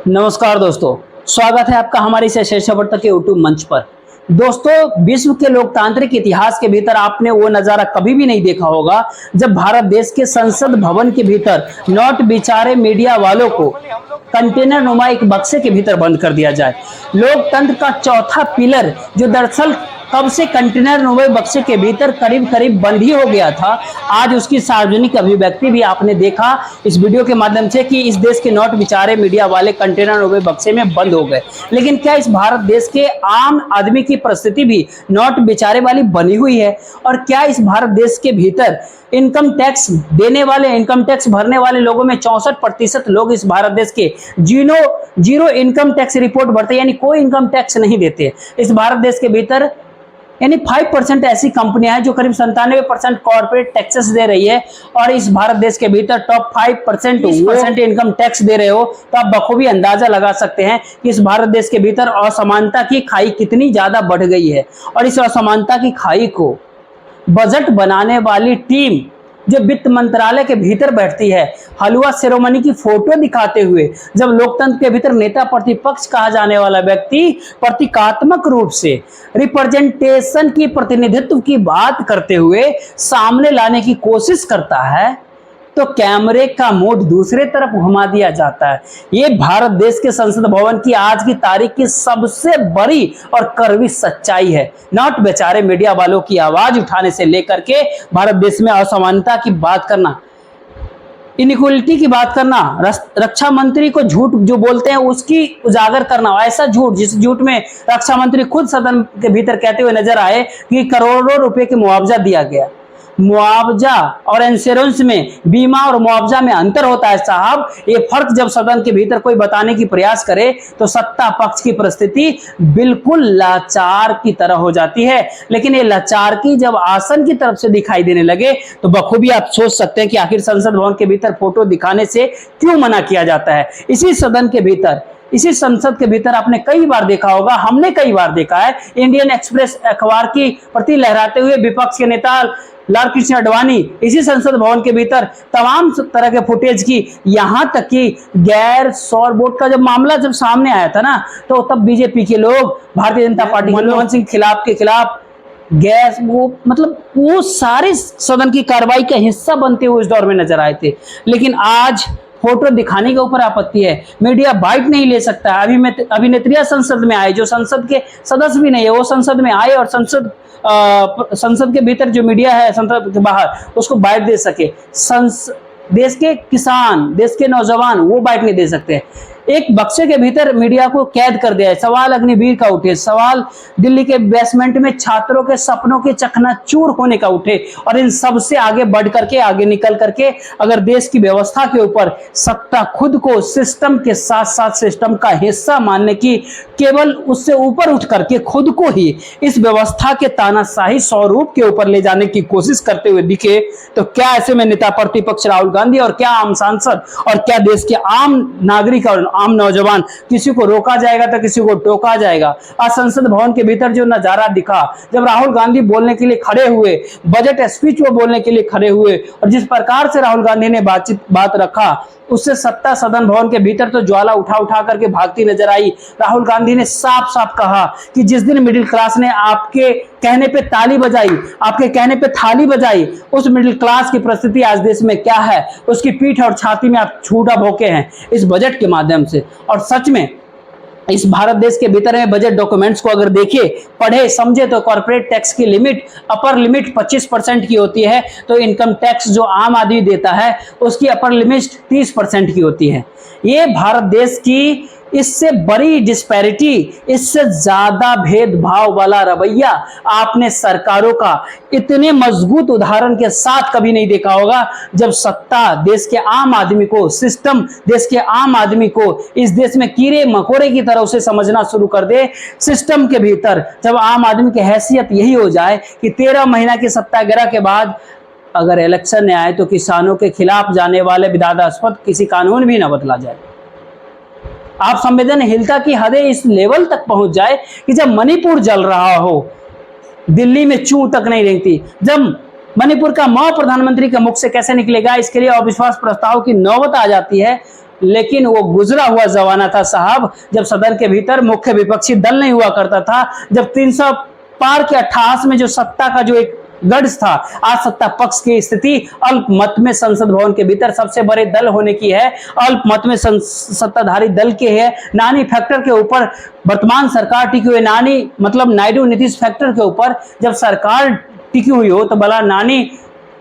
नमस्कार दोस्तों, स्वागत है आपका हमारे इस शीर्षक के यूट्यूब मंच पर। दोस्तों, विश्व के लोकतांत्रिक इतिहास के भीतर आपने वो नजारा कभी भी नहीं देखा होगा जब भारत देश के संसद भवन के भीतर नोट बिचारे मीडिया वालों को कंटेनर नुमा एक बक्से के भीतर बंद कर दिया जाए। लोकतंत्र का चौथा पिलर जो दरअसल कब से कंटेनर नुमा बक्से के भीतर करीब करीब बंद ही हो गया था, आज उसकी सार्वजनिक अभिव्यक्ति भी आपने देखा इस वीडियो के माध्यम से कि इस देश के नोट बिचारे मीडिया वाले कंटेनर नुमा बक्से में बंद हो गए। लेकिन क्या इस भारत देश के आम आदमी की परिस्थिति भी नोट बिचारे वाली बनी हुई है? और क्या इस भारत देश के भीतर इनकम टैक्स देने वाले, इनकम टैक्स भरने वाले लोगों में 64% लोग इस भारत देश के जीरो इनकम टैक्स रिपोर्ट भरते, यानी कोई इनकम टैक्स नहीं देते। इस भारत देश के भीतर यानी 5% ऐसी कंपनियां हैं जो करीब 97% कॉर्पोरेट टैक्सेस दे रही है, और इस भारत देश के भीतर टॉप 5% इनकम टैक्स दे रहे हो, तो आप बखूबी अंदाजा लगा सकते हैं कि इस भारत देश के भीतर असमानता की खाई कितनी ज्यादा बढ़ गई है। और इस असमानता की खाई को बजट बनाने वाली टीम जो वित्त मंत्रालय के भीतर बैठती है, हलवा सेरेमनी की फोटो दिखाते हुए, जब लोकतंत्र के भीतर नेता प्रतिपक्ष कहा जाने वाला व्यक्ति प्रतीकात्मक रूप से रिप्रेजेंटेशन की, प्रतिनिधित्व की बात करते हुए सामने लाने की कोशिश करता है, तो कैमरे का मोड दूसरे तरफ घुमा दिया जाता है। ये भारत देश के संसद भवन की आज की तारीख की सबसे बड़ी और कड़वी सच्चाई है। नोट बेचारे मीडिया वालों की आवाज उठाने से लेकर के भारत देश में असमानता की बात करना, इनइक्वालिटी की बात करना, रक्षा मंत्री को झूठ जो बोलते हैं उसकी उजागर करना, ऐसा झूठ जिस झूठ में रक्षा मंत्री खुद सदन के भीतर कहते हुए नजर आए कि करोड़ों रुपए के मुआवजा दिया गया। मुआवजा और इंश्योरेंस में, बीमा और मुआवजा में अंतर होता है साहब। ये फर्क जब सदन के भीतर कोई बताने की प्रयास करे तो सत्ता पक्ष की परिस्थिति बिल्कुल लाचार की तरह हो जाती है। लेकिन ये लाचार की जब आसन की तरफ से दिखाई देने लगे तो बखूबी आप सोच सकते हैं कि आखिर संसद भवन के भीतर फोटो दिखाने से क्यों मना किया जाता है। इसी सदन के भीतर, इसी संसद के भीतर आपने कई बार देखा होगा, हमने कई बार देखा है, इंडियन एक्सप्रेस अखबार की प्रति लहराते हुए विपक्ष के नेता लाल कृष्ण आडवाणी इसी संसद भवन के भीतर तमाम तरह के फुटेज की, यहां तक कि गैर सौर बोर्ड का जब मामला जब सामने आया था ना, तो तब बीजेपी के लोग, भारतीय जनता पार्टी के मनमोहन सिंह के खिलाफ गैस, वो सारे सदन की कार्रवाई का हिस्सा बनते हुए इस दौर में नजर आए थे। लेकिन आज फोटो दिखाने के ऊपर आपत्ति है, मीडिया बाइट नहीं ले सकता। अभिनेत्रियां संसद में आए जो संसद के सदस्य भी नहीं है, वो संसद में आए और संसद के भीतर जो मीडिया है संसद के बाहर उसको बाइट दे सके। देश के किसान, देश के नौजवान वो बाइट नहीं दे सकते। एक बक्से के भीतर मीडिया को कैद कर दिया है। सवाल अग्निवीर का उठे, सवाल दिल्ली के बेसमेंट में छात्रों के सपनों के चकनाचूर होने का उठे, और इन सब से आगे बढ़ करके, आगे निकल करके अगर देश की व्यवस्था के ऊपर सत्ता खुद को सिस्टम के साथ साथ सिस्टम का हिस्सा मानने की, केवल उससे ऊपर उठ करके खुद को ही इस व्यवस्था के तानाशाही स्वरूप के ऊपर ले जाने की कोशिश करते हुए दिखे, तो क्या ऐसे में नेता प्रतिपक्ष राहुल गांधी और क्या आम सांसद और क्या देश के आम नागरिक और आम नौजवान, किसी को रोका जाएगा तो किसी को टोका जाएगा। आज संसद भवन के भीतर जो नजारा दिखा, जब राहुल गांधी बोलने के लिए खड़े हुए, बजट स्पीच वो बोलने के लिए खड़े हुए, और जिस प्रकार से राहुल गांधी ने बात रखा, उससे सत्ता सदन भवन के भीतर तो ज्वाला उठा उठा करके भागती नजर आई। राहुल गांधी ने साफ साफ कहा कि जिस दिन मिडिल क्लास ने आपके कहने पे ताली बजाई, आपके कहने पे थाली बजाई, उस मिडिल क्लास की परिस्थिति आज देश में क्या है, उसकी पीठ और छाती में आप छूटा भोंके हैं इस बजट के माध्यम से। और सच में इस भारत देश के भीतर में बजट डॉक्यूमेंट्स को अगर देखिए, पढ़े, समझे, तो कॉर्पोरेट टैक्स की लिमिट, अपर लिमिट 25% की होती है, तो इनकम टैक्स जो आम आदमी देता है उसकी अपर लिमिट 30% की होती है। ये भारत देश की इससे बड़ी डिस्पैरिटी, इससे ज्यादा भेदभाव वाला रवैया आपने सरकारों का इतने मजबूत उदाहरण के साथ कभी नहीं देखा होगा, जब सत्ता देश के आम आदमी को, सिस्टम देश के आम आदमी को इस देश में कीड़े मकोड़े की तरह उसे समझना शुरू कर दे। सिस्टम के भीतर जब आम आदमी की हैसियत यही हो जाए कि 13 महीना की सत्याग्रह के बाद अगर इलेक्शन में आए तो किसानों के खिलाफ जाने वाले विवादास्पद किसी कानून भी न बदला जाए। आप संवेदनशीलता की हदें इस लेवल तक पहुंच जाए कि जब मणिपुर जल रहा हो, दिल्ली में चूं तक नहीं रेंगती, जब मणिपुर का मां प्रधानमंत्री के मुख से कैसे निकलेगा इसके लिए अविश्वास प्रस्ताव की नौबत आ जाती है, लेकिन वो गुजरा हुआ जमाना था साहब, जब सदन के भीतर मुख्य विपक्षी दल नहीं हुआ करता था, जब 300 पार के 88 में जो सत्ता का जो एक गढ़ था, आज सत्ता पक्ष की स्थिति अल्पमत में संसद भवन के भीतर सबसे बड़े दल होने की है, अल्पमत में सत्ताधारी दल के है। नानी फैक्टर के ऊपर वर्तमान सरकार टिकी हुई, नानी मतलब नायडू नीतीश फैक्टर के ऊपर जब सरकार टिकी हुई हो तो भला नानी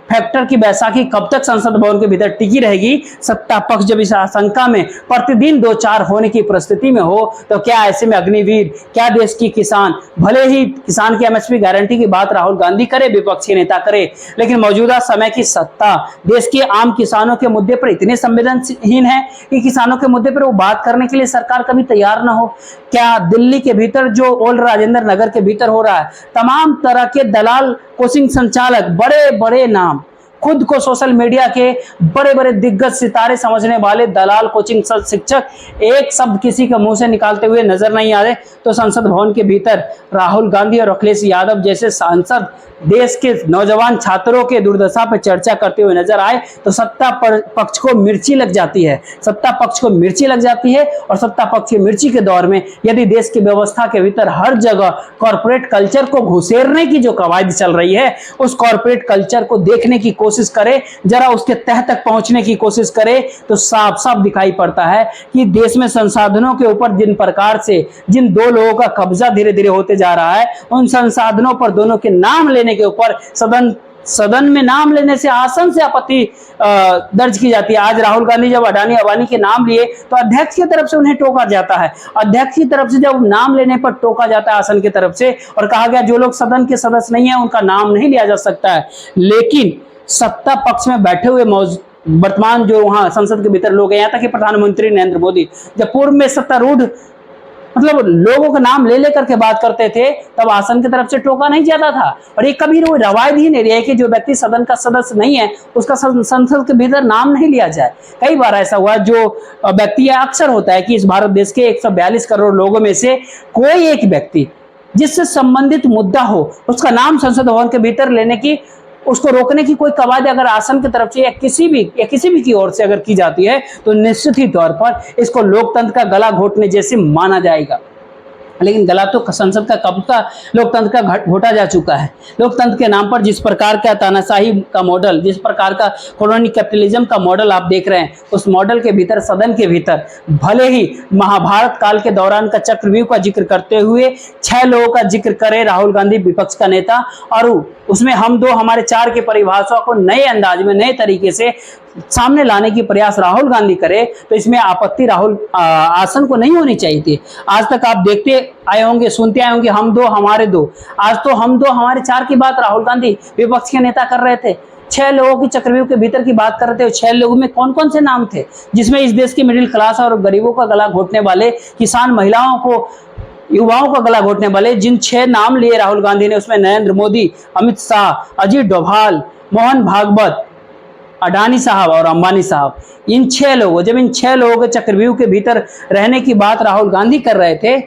फैक्टर की बैसाखी कब तक संसद भवन के भीतर टिकी रहेगी। सत्ता पक्ष जब इस आशंका में प्रतिदिन 2-4 होने की परिस्थिति में हो तो क्या ऐसे में अग्निवीर, क्या देश की किसान, भले ही किसान की एमएसपी गारंटी की बात राहुल गांधी करे, विपक्षी नेता करे, लेकिन मौजूदा समय की सत्ता देश के आम किसानों के मुद्दे पर इतने संवेदनहीन है कि किसानों के मुद्दे पर वो बात करने के लिए सरकार कभी तैयार ना हो। क्या दिल्ली के भीतर जो ओल्ड राजेंद्र नगर के भीतर हो रहा है, तमाम तरह के दलाल, कोचिंग संचालक, बड़े बड़े नाम, खुद को सोशल मीडिया के बड़े बड़े दिग्गज सितारे समझने वाले दलाल, कोचिंग शिक्षक एक शब्द किसी के मुंह से निकालते हुए नजर नहीं आ रहे, तो संसद भवन के भीतर राहुल गांधी और अखिलेश यादव जैसे सांसद देश के नौजवान छात्रों के दुर्दशा पर चर्चा करते हुए नजर आए तो सत्ता पक्ष को मिर्ची लग जाती है। सत्ता पक्ष को मिर्ची लग जाती है और सत्ता पक्ष की मिर्ची के दौर में यदि देश की व्यवस्था के भीतर हर जगह कॉर्पोरेट कल्चर को घुसेरने की जो कवायद चल रही है, उस कॉर्पोरेट कल्चर को देखने की कोशिश करे, जरा उसके तह तक पहुंचने की कोशिश करे तो साफ साफ दिखाई पड़ता है कि देश में संसाधनों के ऊपर जिन प्रकार से जिन दो लोगों का कब्जा धीरे धीरे होते जा रहा है, उन संसाधनों पर दोनों के नाम लेने के ऊपर सदन में नाम लेने से आसन से आपत्ति दर्ज की जाती है। आज राहुल गांधी जब अडानी अंबानी के नाम लिए तो अध्यक्ष की तरफ से उन्हें टोका जाता है, अध्यक्ष की तरफ से जब नाम लेने पर टोका जाता है आसन की तरफ से और कहा गया जो लोग सदन के सदस्य नहीं है उनका नाम नहीं लिया जा सकता है। लेकिन सत्ता पक्ष में बैठे हुए वर्तमान जो वहां संसद के भीतर लोग हैं, यहाँ तक कि प्रधानमंत्री नरेंद्र मोदी जब पूर्व में सत्तारूढ़ मतलब लोगों का नाम ले लेकर के बात करते थे तब आसन की तरफ से टोका नहीं जाता था। और ये कभी रवायत ही नहीं रही है कि जो व्यक्ति सदन का सदस्य नहीं है उसका संसद के भीतर नाम नहीं लिया जाए। कई बार ऐसा हुआ, जो व्यक्ति अक्सर होता है कि इस भारत देश के 142 करोड़ लोगों में से कोई एक व्यक्ति जिससे संबंधित मुद्दा हो उसका नाम संसद भवन के भीतर लेने की, उसको रोकने की कोई कवायद अगर आसन की तरफ से या किसी भी की ओर से अगर की जाती है तो निश्चित ही तौर पर इसको लोकतंत्र का गला घोटने जैसे माना जाएगा। लेकिन गला तो संसद का कब का लोकतंत्र का घोटा जा चुका है। लोकतंत्र के नाम पर जिस प्रकार का तानाशाही का मॉडल, जिस प्रकार का कॉलोनी कैपिटलिज्म का मॉडल आप देख रहे हैं, उस मॉडल के भीतर सदन के भीतर भले ही महाभारत काल के दौरान का चक्रव्यूह का जिक्र करते हुए 6 लोगों का जिक्र करे राहुल गांधी विपक्ष का नेता, और उसमें हम दो हमारे 4 की परिभाषा को नए अंदाज में नए तरीके से सामने लाने की प्रयास राहुल गांधी करे तो इसमें आपत्ति राहुल आसन को नहीं होनी चाहिए थी। आज तक आप देखते आए होंगे, सुनते आए होंगे हम दो हमारे दो, आज तो हम दो हमारे 4 की बात राहुल गांधी विपक्ष के नेता कर रहे थे। 6 लोगों की चक्रव्यूह के भीतर की बात कर रहे थे। 6 लोगों में कौन कौन से नाम थे जिसमें इस देश की मिडिल क्लास और गरीबों का गला घोटने वाले, किसान महिलाओं को, युवाओं का गला घोटने वाले जिन 6 नाम लिए राहुल गांधी ने, उसमें नरेंद्र मोदी, अमित शाह, अजीत डोभाल, मोहन भागवत, अडानी साहब और अंबानी साहब। इन 6 लोगों, जब इन 6 लोगों के चक्रव्यूह के भीतर रहने की बात राहुल गांधी कर रहे थे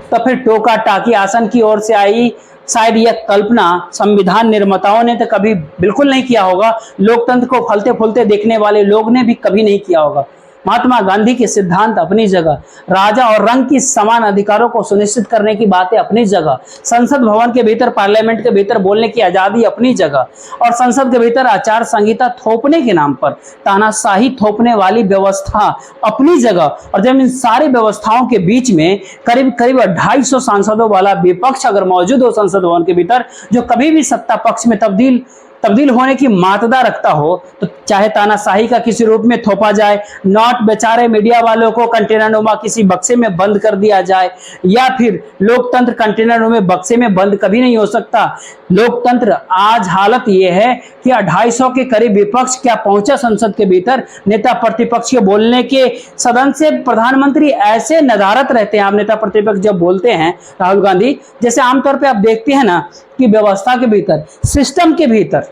तो फिर टोका टाकी आसन की ओर से आई। शायद यह कल्पना संविधान निर्माताओं ने तो कभी बिल्कुल नहीं किया होगा, लोकतंत्र को फलते फूलते देखने वाले लोग ने भी कभी नहीं किया होगा। महात्मा गांधी के सिद्धांत अपनी जगह, राजा और रंग की समान अधिकारों को सुनिश्चित करने की बातें अपनी जगह, संसद भवन के भीतर पार्लियामेंट के भीतर बोलने की आजादी अपनी जगह, और संसद के भीतर आचार संहिता थोपने के नाम पर तानाशाही थोपने वाली व्यवस्था अपनी जगह। और जब इन सारी व्यवस्थाओं के बीच में करीब करीब 250 सांसदों वाला विपक्ष अगर मौजूद हो संसद भवन के भीतर, जो कभी भी सत्ता पक्ष में तब्दील होने की मातदा रखता हो, तो चाहे तानाशाही का किसी रूप में थोपा जाए, नोट बेचारे मीडिया वालों को कंटेनरनुमा किसी बक्से में बंद कर दिया जाए, या फिर लोकतंत्र कंटेनरनुमा बक्से में बंद कभी नहीं हो सकता। लोकतंत्र आज हालत यह है कि 250 के करीब विपक्ष क्या पहुंचा संसद के भीतर, नेता प्रतिपक्ष के बोलने के सदन से प्रधानमंत्री ऐसे नदारत रहते हैं। आप नेता प्रतिपक्ष जब बोलते हैं राहुल गांधी, जैसे आमतौर पर आप देखते हैं ना कि व्यवस्था के भीतर, सिस्टम के भीतर,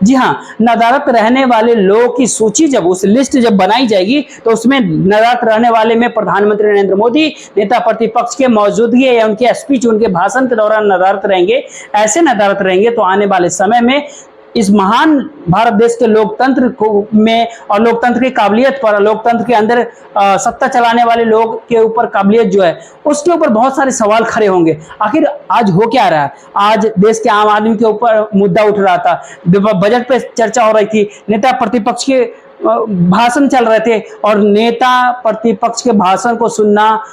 जी हाँ, नदारत रहने वाले लोगों की सूची जब उस लिस्ट जब बनाई जाएगी तो उसमें नदारत रहने वाले में प्रधानमंत्री नरेंद्र मोदी, नेता प्रतिपक्ष के मौजूदगी या उनके स्पीच, उनके भाषण के दौरान नदारत रहेंगे। ऐसे नदारत रहेंगे तो आने वाले समय में इस महान भारत देश के लोकतंत्र को में और लोकतंत्र की काबिलियत पर, लोकतंत्र के अंदर सत्ता चलाने वाले लोग के ऊपर काबिलियत जो है उसके ऊपर बहुत सारे सवाल खड़े होंगे। आखिर आज हो क्या रहा है? आज देश के आम आदमी के ऊपर मुद्दा उठ रहा था, बजट पे चर्चा हो रही थी, नेता प्रतिपक्ष के भाषण चल रहे थे, और नेता प्रतिपक्ष के भाषण को सुनना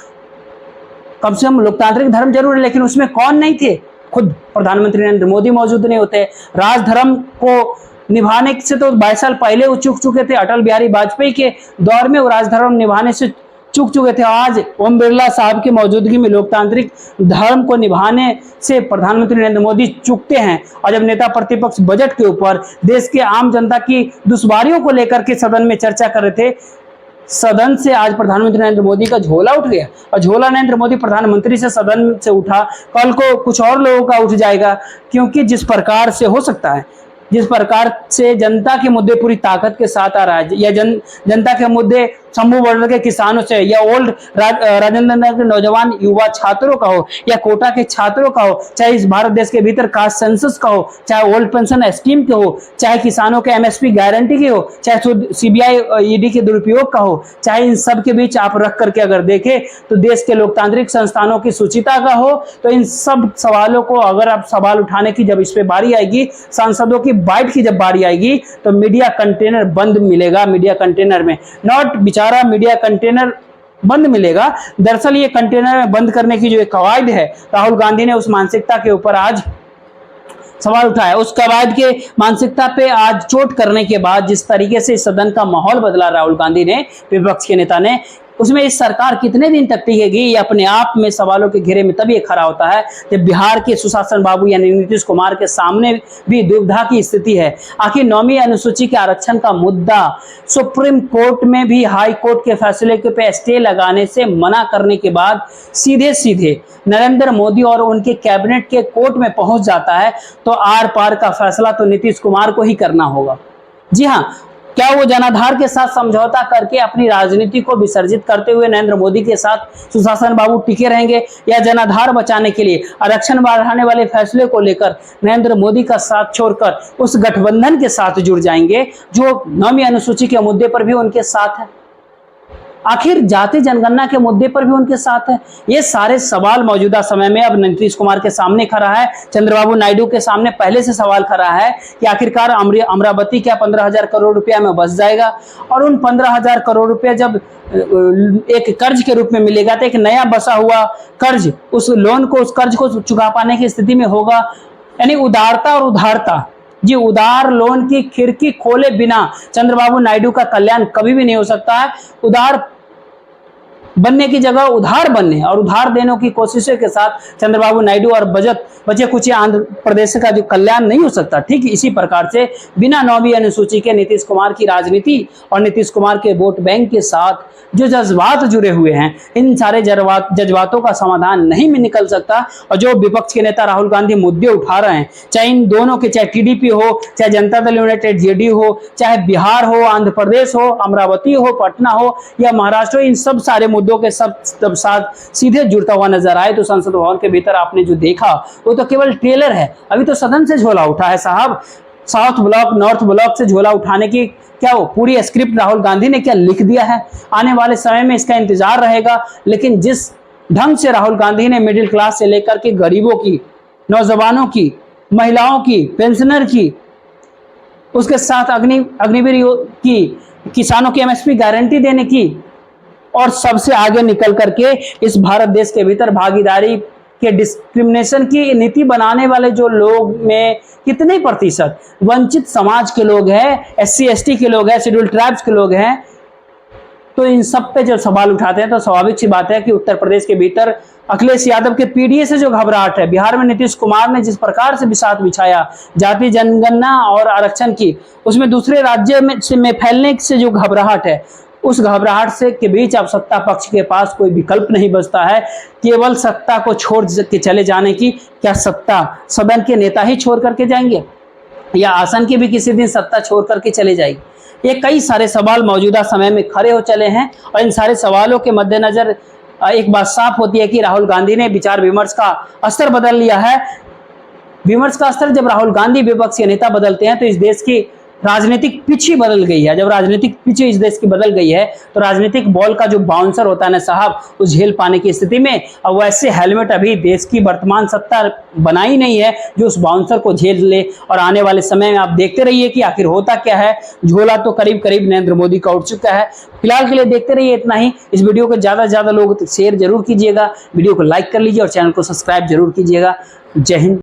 कम से कम लोकतांत्रिक धर्म जरूर है, लेकिन उसमें कौन नहीं थे? खुद प्रधानमंत्री नरेंद्र मोदी मौजूद नहीं होते। राजधर्म को निभाने से तो 22 साल पहले वो चूक चुके थे। अटल बिहारी वाजपेयी के दौर में वो राजधर्म निभाने से चूक चुके थे। आज ओम बिरला साहब की मौजूदगी में लोकतांत्रिक धर्म को निभाने से प्रधानमंत्री नरेंद्र मोदी चूकते हैं। और जब नेता प्रतिपक्ष बजट के ऊपर देश के आम जनता की दुश्वारियों को लेकर के सदन में चर्चा कर रहे थे, सदन से आज प्रधानमंत्री नरेंद्र मोदी का झोला उठ गया। और झोला नरेंद्र मोदी प्रधानमंत्री से सदन से उठा, कल को कुछ और लोगों का उठ जाएगा। क्योंकि जिस प्रकार से हो सकता है, जिस प्रकार से जनता के मुद्दे पूरी ताकत के साथ आ रहा है, या जनता के मुद्दे शंभू बॉर्डर के किसानों से, या ओल्ड राजेंद्र नगर के नौजवान युवा छात्रों का हो, या कोटा के छात्रों का हो, चाहे इस भारत देश के भीतर कास्ट सेंसस का हो, चाहे ओल्ड पेंशन स्कीम के हो, चाहे किसानों के एमएसपी गारंटी की हो, चाहे सीबीआई ईडी के दुरुपयोग का हो, चाहे इन सब के बीच आप रख करके अगर देखें तो देश के लोकतांत्रिक संस्थानों की सुचिता का हो, तो इन सब सवालों को अगर आप सवाल उठाने की जब इस पे बारी आएगी, सांसदों की बाइट की जब बारी आएगी, तो मीडिया कंटेनर बंद मिलेगा। मीडिया कंटेनर में नॉट बेचारा मीडिया कंटेनर बंद मिलेगा। दरअसल ये कंटेनर बंद करने की जो एक कवायद है, राहुल गांधी ने उस मानसिकता के ऊपर आज सवाल उठाया। उस कवायद के मानसिकता पे आज चोट करने के बाद जिस तरीके से सदन का माहौल बदला राहुल गांधी ने, विपक्ष के नेता ने, उसमें इस सरकार कितने दिन तक टिकेगी, ये अपने आप में सवालों के घेरे में तभी खड़ा होता है जब बिहार के सुशासन बाबू यानी नीतीश कुमार के सामने भी दुविधा की स्थिति है। आखिर 9वीं अनुसूची के आरक्षण का मुद्दा सुप्रीम कोर्ट में भी हाई कोर्ट के फैसले के पे स्टे लगाने से मना करने के बाद सीधे सीधे नरेंद्र मोदी और उनके कैबिनेट के कोर्ट में पहुंच जाता है, तो आर पार का फैसला तो नीतीश कुमार को ही करना होगा। जी हाँ, क्या वो जनाधार के साथ समझौता करके अपनी राजनीति को विसर्जित करते हुए नरेंद्र मोदी के साथ सुशासन बाबू टिके रहेंगे, या जनाधार बचाने के लिए आरक्षण बढ़ाने वाले फैसले को लेकर नरेंद्र मोदी का साथ छोड़कर उस गठबंधन के साथ जुड़ जाएंगे जो 9वीं अनुसूची के मुद्दे पर भी उनके साथ है? आखिर जाति जनगणना के मुद्दे पर भी उनके साथ है। ये सारे सवाल मौजूदा समय में अब नीतीश कुमार के सामने खड़ा है। चंद्रबाबू नायडू के सामने पहले से सवाल खड़ा है कि आखिरकार अमरावती क्या 15,000 करोड़ रुपया में बस जाएगा, और उन 15,000 करोड़ रुपया जब एक कर्ज के रूप में मिलेगा तो एक नया बसा हुआ कर्ज, उस लोन को, उस कर्ज को चुका पाने की स्थिति में होगा। यानी उदारता और उदारता, जी उदार लोन की खिड़की खोले बिना चंद्रबाबू नायडू का कल्याण कभी भी नहीं हो सकता है। उदार बनने की जगह उधार बनने और उधार देने की कोशिशों के साथ चंद्रबाबू नायडू और बचे कुछ आंध्र प्रदेश का जो कल्याण नहीं हो सकता, ठीक इसी प्रकार से बिना 9वीं अनुसूची के नीतीश कुमार की राजनीति और नीतीश कुमार के वोट बैंक के साथ जो जज्बात जुड़े हुए हैं, इन सारे जज्बातों का समाधान नहीं में निकल सकता। और जो विपक्ष के नेता राहुल गांधी मुद्दे उठा रहे हैं, चाहे इन दोनों के, चाहे टीडीपी हो, चाहे जनता दल यूनाइटेड जेडीयू हो, चाहे बिहार हो, आंध्र प्रदेश हो, अमरावती हो, पटना हो या महाराष्ट्र हो, इन सब सारे मुद्दों के सब साथ सीधे जुड़ता हुआ नजर आए तो संसद भवन के भीतर आपने जो देखा वो तो केवल ट्रेलर है। अभी तो सदन से झोला उठा है साहब। साउथ ब्लॉक, नॉर्थ ब्लॉक से झोला उठाने की क्या वो पूरी स्क्रिप्ट राहुल गांधी ने क्या लिख दिया है? आने वाले समय में इसका इंतजार रहेगा। लेकिन जिस ढंग से राहुल गांधी ने मिडिल क्लास से लेकर के गरीबों की, नौजवानों की, महिलाओं की, पेंशनर की, उसके साथ अग्निवीर की, किसानों की एमएसपी गारंटी देने की, और सबसे आगे निकल करके इस भारत देश के भीतर भागीदारी के डिस्क्रिमिनेशन की नीति बनाने वाले जो लोग में कितने प्रतिशत वंचित समाज के लोग हैं, एससी एसटी के लोग हैं, शेड्यूल ट्राइब्स के लोग हैं, तो इन सब पे जब सवाल उठाते हैं तो स्वाभाविक सी बात है कि उत्तर प्रदेश के भीतर अखिलेश यादव के पीडीए से जो घबराहट है, बिहार में नीतीश कुमार ने जिस प्रकार से बिसात बिछाया जाति जनगणना और आरक्षण की, उसमें दूसरे राज्य में फैलने से जो घबराहट है, उस घबराहट से के बीच अब सत्ता पक्ष के पास कोई विकल्प नहीं बचता है केवल सत्ता को छोड़ के चले जाने की। क्या सत्ता सदन के नेता ही छोड़ करके जाएंगे, या आसन की भी किसी दिन सत्ता छोड़ करके चले जाएगी? ये कई सारे सवाल मौजूदा समय में खड़े हो चले हैं, और इन सारे सवालों के मद्देनजर एक बात साफ होती है कि राहुल गांधी ने विचार विमर्श का स्तर बदल लिया है। विमर्श का स्तर जब राहुल गांधी विपक्षी नेता बदलते हैं तो इस देश की राजनीतिक पिच ही बदल गई है। जब राजनीतिक पिच इस देश की बदल गई है तो राजनीतिक बॉल का जो बाउंसर होता है ना साहब, उस झेल पाने की स्थिति में अब वैसे हेलमेट अभी देश की वर्तमान सत्ता बनाई नहीं है जो उस बाउंसर को झेल ले। और आने वाले समय में आप देखते रहिए कि आखिर होता क्या है। झोला तो करीब करीब नरेंद्र मोदी का उठ चुका है। फिलहाल के लिए देखते रहिए इतना ही। इस वीडियो को ज्यादा से ज्यादा लोगों तक शेयर जरूर कीजिएगा, वीडियो को लाइक कर लीजिए और चैनल को सब्सक्राइब जरूर कीजिएगा। जय हिंद।